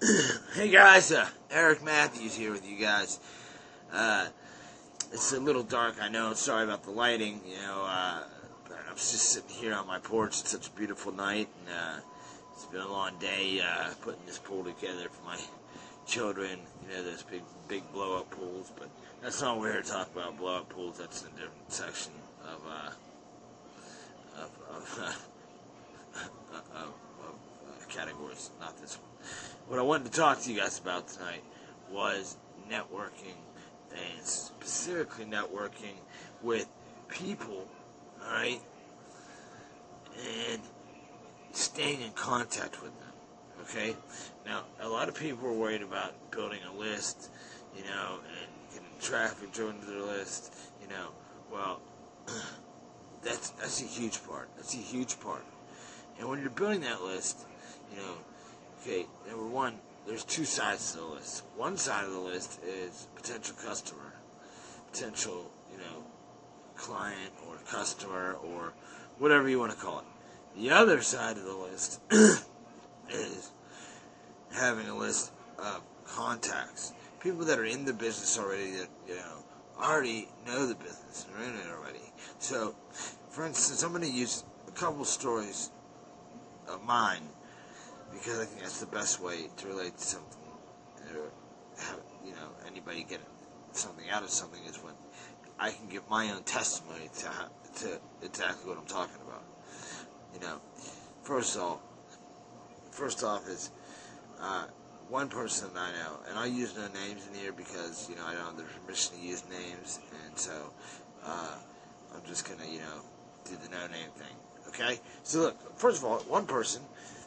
Hey guys, Eric Matthews here with you guys. It's a little dark, I know. Sorry about the lighting. But I'm just sitting here on my porch. It's such a beautiful night, and it's been a long day putting this pool together for my children. You know, those big blow up pools. But that's not what we're here to talk about. Blow up pools. That's in a different section of categories, not this one. What I wanted to talk to you guys about tonight was networking, and specifically networking with people, alright, and staying in contact with them, okay? Now, a lot of people are worried about building a list, and getting traffic driven to their list, well, that's a huge part. That's a huge part. And when you're building that list, okay, number one, there's two sides to the list. One side of the list is potential customer, potential, client or customer or whatever you want to call it. The other side of the list is having a list of contacts, people that are in the business already that, already know the business and are in it already. So, for instance, I'm going to use a couple stories of mine, because I think that's the best way to relate to something, or have, anybody get something out of something, is when I can give my own testimony to exactly what I'm talking about. First off is one person that I know, and I use no names in here because I don't have the permission to use names, and so I'm just gonna do the no name thing. Okay, so look, first of all, one person.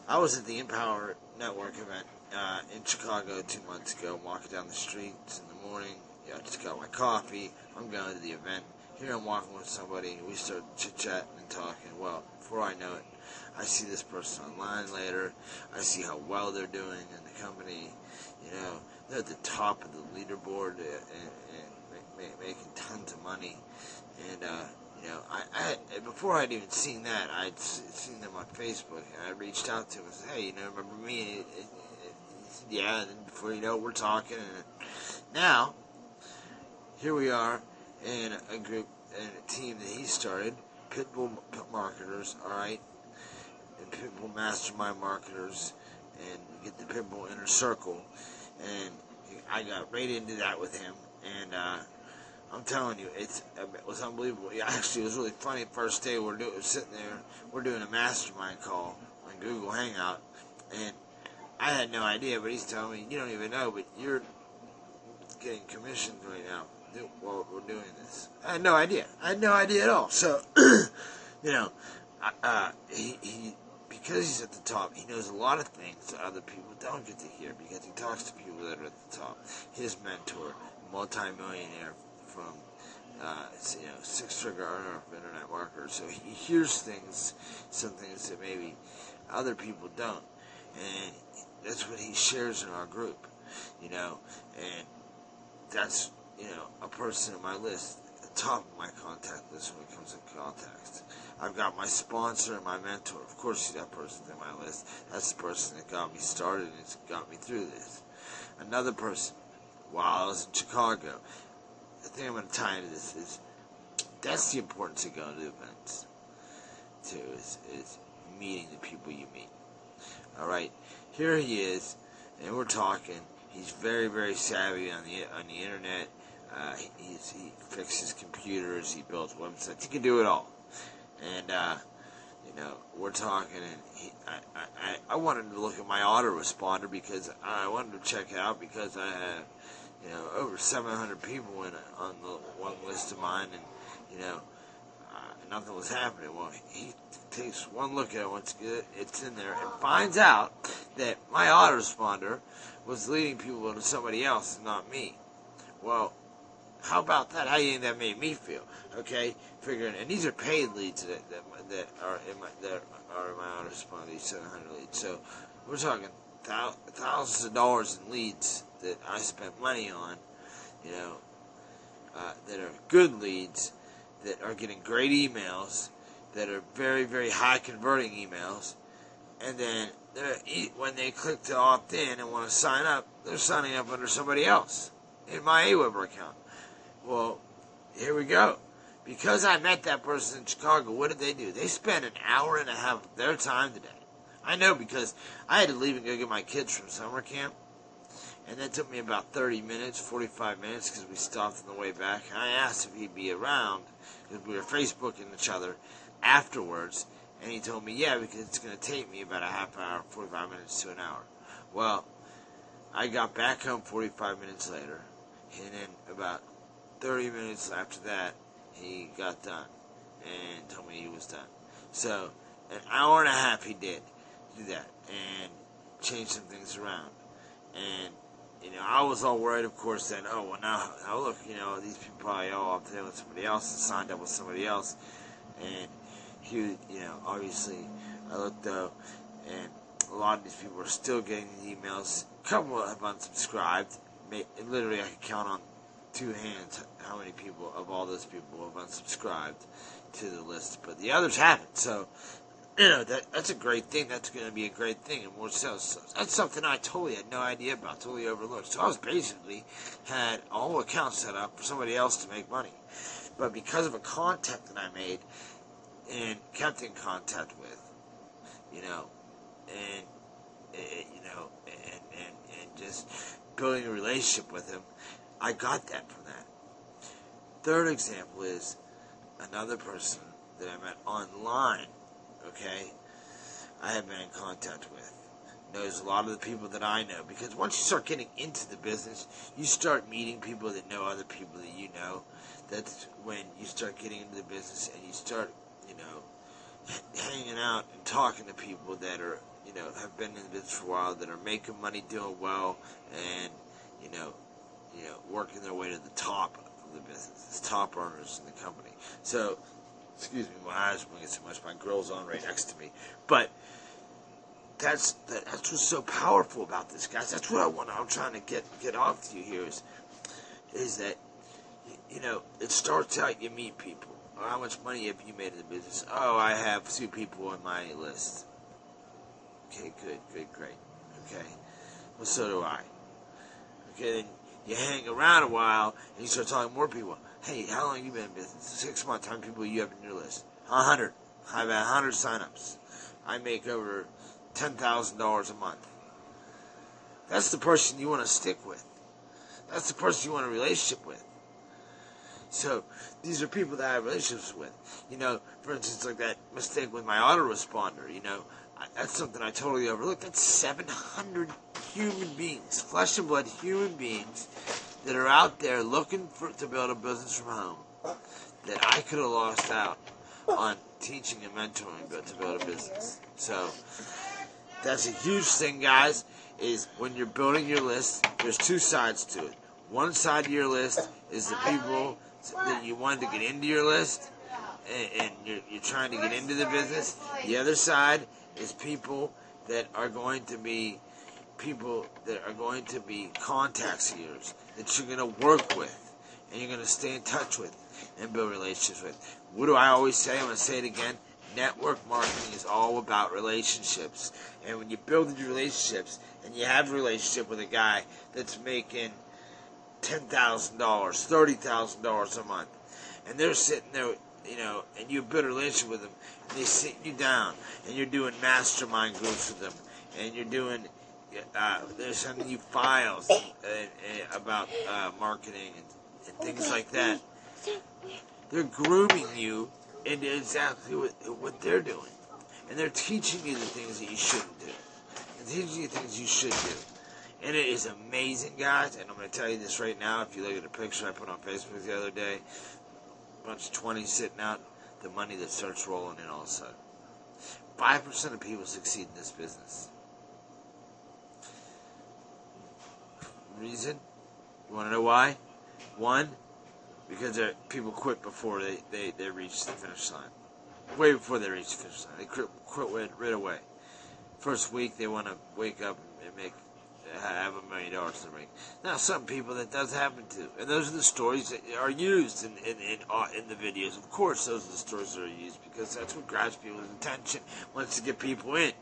I was at the Empower Network event in Chicago 2 months ago, walking down the streets in the morning. I just got my coffee. I'm going to the event. Here I'm walking with somebody, and we start chit-chatting and talking. Well, before I know it, I see this person online later. I see how well they're doing in the company. They're at the top of the leaderboard and making tons of money. And, I before I'd even seen that, I'd seen them on Facebook, and I reached out to him and said, hey, remember me? He said, yeah, and then before you know it, we're talking, and now, here we are in a group, and a team that he started, Pitbull Marketers, alright, and Pitbull Mastermind Marketers, and get the Pitbull Inner Circle, and I got right into that with him, and, I'm telling you, it was unbelievable. Yeah, actually, it was really funny. First day, we're sitting there, we're doing a mastermind call on Google Hangout, and I had no idea, but he's telling me, you don't even know, but you're getting commissioned right now while we're doing this. I had no idea. I had no idea at all. So, he because he's at the top, he knows a lot of things that other people don't get to hear, because he talks to people that are at the top. His mentor, multi-millionaire, from six-figure earner of internet marketers, so he hears things, some things that maybe other people don't, and that's what he shares in our group, and that's a person on my list, at the top of my contact list when it comes to contacts. I've got my sponsor and my mentor. Of course, that person's in my list. That's the person that got me started and it's got me through this. Another person, while I was in Chicago, the thing I'm going to tie into this is, that's the importance of going to events, too, is meeting the people you meet. Alright, here he is, and we're talking. He's very, very savvy on the internet. He fixes computers, he builds websites, he can do it all. And, we're talking, and I wanted to look at my autoresponder, because I wanted to check it out, because I have over 700 people on the one list of mine, and, nothing was happening. Well, he takes one look at it once it's in there, and finds out that my autoresponder was leading people to somebody else and not me. Well, how about that? How do you think that made me feel? Okay, figuring, and these are paid leads that are in my autoresponder, these 700 leads. So we're talking thousands of dollars in leads that I spent money on, that are good leads, that are getting great emails, that are very, very high converting emails, and then when they click to opt in and want to sign up, they're signing up under somebody else in my AWeber account. Well, here we go. Because I met that person in Chicago, what did they do? They spent an hour and a half of their time today. I know, because I had to leave and go get my kids from summer camp. And that took me about 30 minutes, 45 minutes, because we stopped on the way back. And I asked if he'd be around, because we were Facebooking each other afterwards. And he told me, yeah, because it's going to take me about a half hour, 45 minutes to an hour. Well, I got back home 45 minutes later. And then about 30 minutes after that, he got done and told me he was done. So, an hour and a half he did do that and change some things around. And, I was all worried, of course, that, oh, well, now look, these people probably all up there with somebody else and signed up with somebody else. And he, obviously, I looked though, and a lot of these people are still getting the emails. A couple have unsubscribed. Literally, I could count on two hands how many people of all those people have unsubscribed to the list, but the others haven't. So, that's a great thing. That's going to be a great thing, and more so. That's something I totally had no idea about, totally overlooked. So I was basically had a whole account set up for somebody else to make money, but because of a contact that I made and kept in contact with, and just building a relationship with him, I got that from that. Third example is another person that I met online, okay, I have been in contact with. Knows a lot of the people that I know, because once you start getting into the business, you start meeting people that know other people that you know. That's when you start getting into the business and you start, hanging out and talking to people that are, have been in the business for a while, that are making money, doing well, and, working their way to the top of the business, the top earners in the company. So, excuse me, my eyes are moving so much, my girl's on right next to me. But that's what's so powerful about this, guys. That's what I'm trying to get off to you here is that, it starts out, you meet people. Or how much money have you made in the business? Oh, I have 2 people on my list. Okay, good, great. Okay, well, so do I. Okay, then you hang around a while, and you start talking to more people. Hey, how long have you been in business? 6 months. How many people you have in your list? 100. I have 100 signups. I make over $10,000 a month. That's the person you want to stick with. That's the person you want a relationship with. So, these are people that I have relationships with. For instance, like that mistake with my autoresponder, that's something I totally overlooked. That's 700 human beings, flesh and blood human beings, that are out there looking to build a business from home, that I could have lost out on teaching and mentoring to build a business. So, that's a huge thing, guys, is when you're building your list, there's 2 sides to it. One side of your list is the people that you wanted to get into your list, and you're trying to get into the business. The other side is people that are going to be contacts of yours that you're going to work with and you're going to stay in touch with and build relationships with. What do I always say? I'm going to say it again. Network marketing is all about relationships. And when you build your relationships and you have a relationship with a guy that's making $10,000, $30,000 a month, and they're sitting there, and you build a relationship with them, and they sit you down, and you're doing mastermind groups with them, and you're doing, they're sending you files about marketing and things like that. They're grooming you into exactly what they're doing, and they're teaching you the things that you shouldn't do, and teaching you things you should do. And it is amazing, guys, and I'm going to tell you this right now. If you look at a picture I put on Facebook the other day, a bunch of 20s sitting out, the money that starts rolling in all of a sudden. 5% of people succeed in this business. Reason? You want to know why? 1, because people quit before they reach the finish line. Way before they reach the finish line. They quit right away. First week, they want to wake up and have $1 million in the ring. Now, some people that does happen to, and those are the stories that are used in the videos. Of course, those are the stories that are used because that's what grabs people's attention, wants to get people in.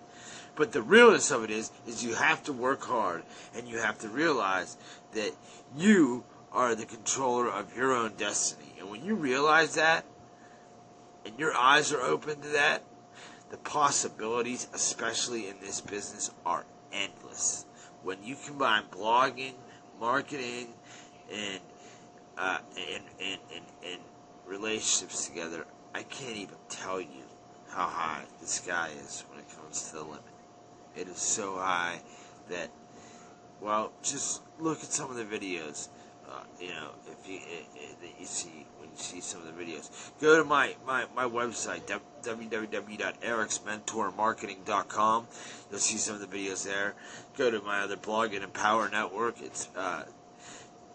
But the realness of it is you have to work hard, and you have to realize that you are the controller of your own destiny. And when you realize that, and your eyes are open to that, the possibilities, especially in this business, are endless. When you combine blogging, marketing, and relationships together, I can't even tell you how high the sky is when it comes to the limit. It is so high that, well, just look at some of the videos. If you see when you see some of the videos, go to my website, www.ericsmentormarketing.com. You'll see some of the videos there. Go to my other blog at Empower Network. It's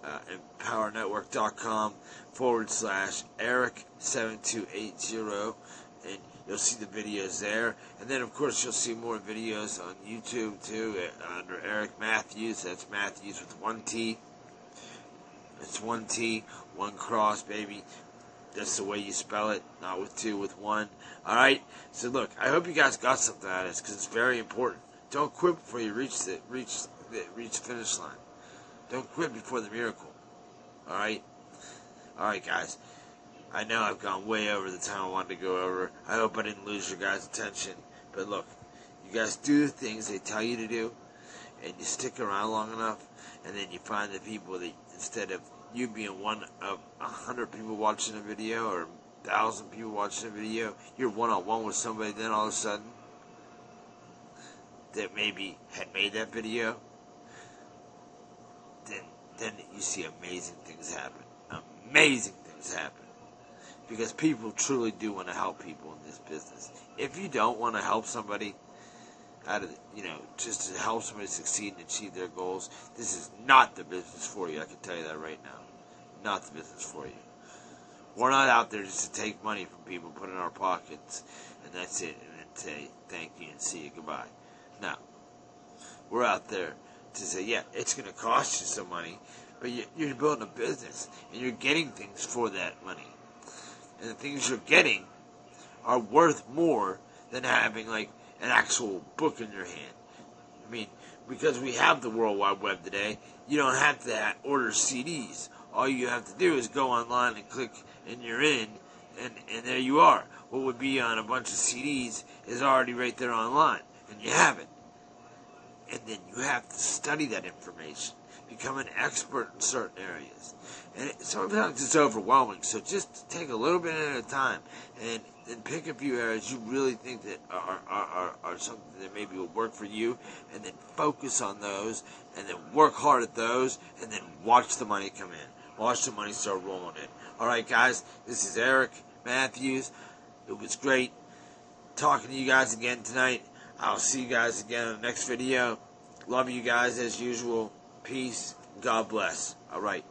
empowerNetwork.com/Eric7280, and you'll see the videos there. And then, of course, you'll see more videos on YouTube too under Eric Matthews. That's Matthews with one T. It's one T, one cross, baby. That's the way you spell it, not with two, with one. All right. So look, I hope you guys got something out of this because it's very important. Don't quit before you reach the finish line. Don't quit before the miracle. All right. All right, guys. I know I've gone way over the time I wanted to go over. I hope I didn't lose your guys' attention. But look, you guys do the things they tell you to do, and you stick around long enough, and then you find the people that, instead of you being one of 100 people watching a video or 1,000 people watching a video, you're one-on-one with somebody. Then all of a sudden, that maybe had made that video, then you see amazing things happen. Amazing things happen. Because people truly do want to help people in this business. If you don't want to help somebody just to help somebody succeed and achieve their goals, this is not the business for you. I can tell you that right now. Not the business for you. We're not out there just to take money from people, put it in our pockets, and that's it, and then say thank you and see you, goodbye. No. We're out there to say, yeah, it's going to cost you some money, but you're building a business, and you're getting things for that money. And the things you're getting are worth more than having, like, an actual book in your hand. I mean, because we have the World Wide Web today, you don't have to order CDs. All you have to do is go online and click, and you're in, and there you are. What would be on a bunch of CDs is already right there online, and you have it. And then you have to study that information, become an expert in certain areas. And sometimes it's overwhelming, so just take a little bit at a time, and pick a few areas you really think that are something that maybe will work for you, and then focus on those, and then work hard at those, and then watch the money come in. Watch the money start rolling in. All right, guys, this is Eric Matthews. It was great talking to you guys again tonight. I'll see you guys again in the next video. Love you guys as usual. Peace. God bless. All right.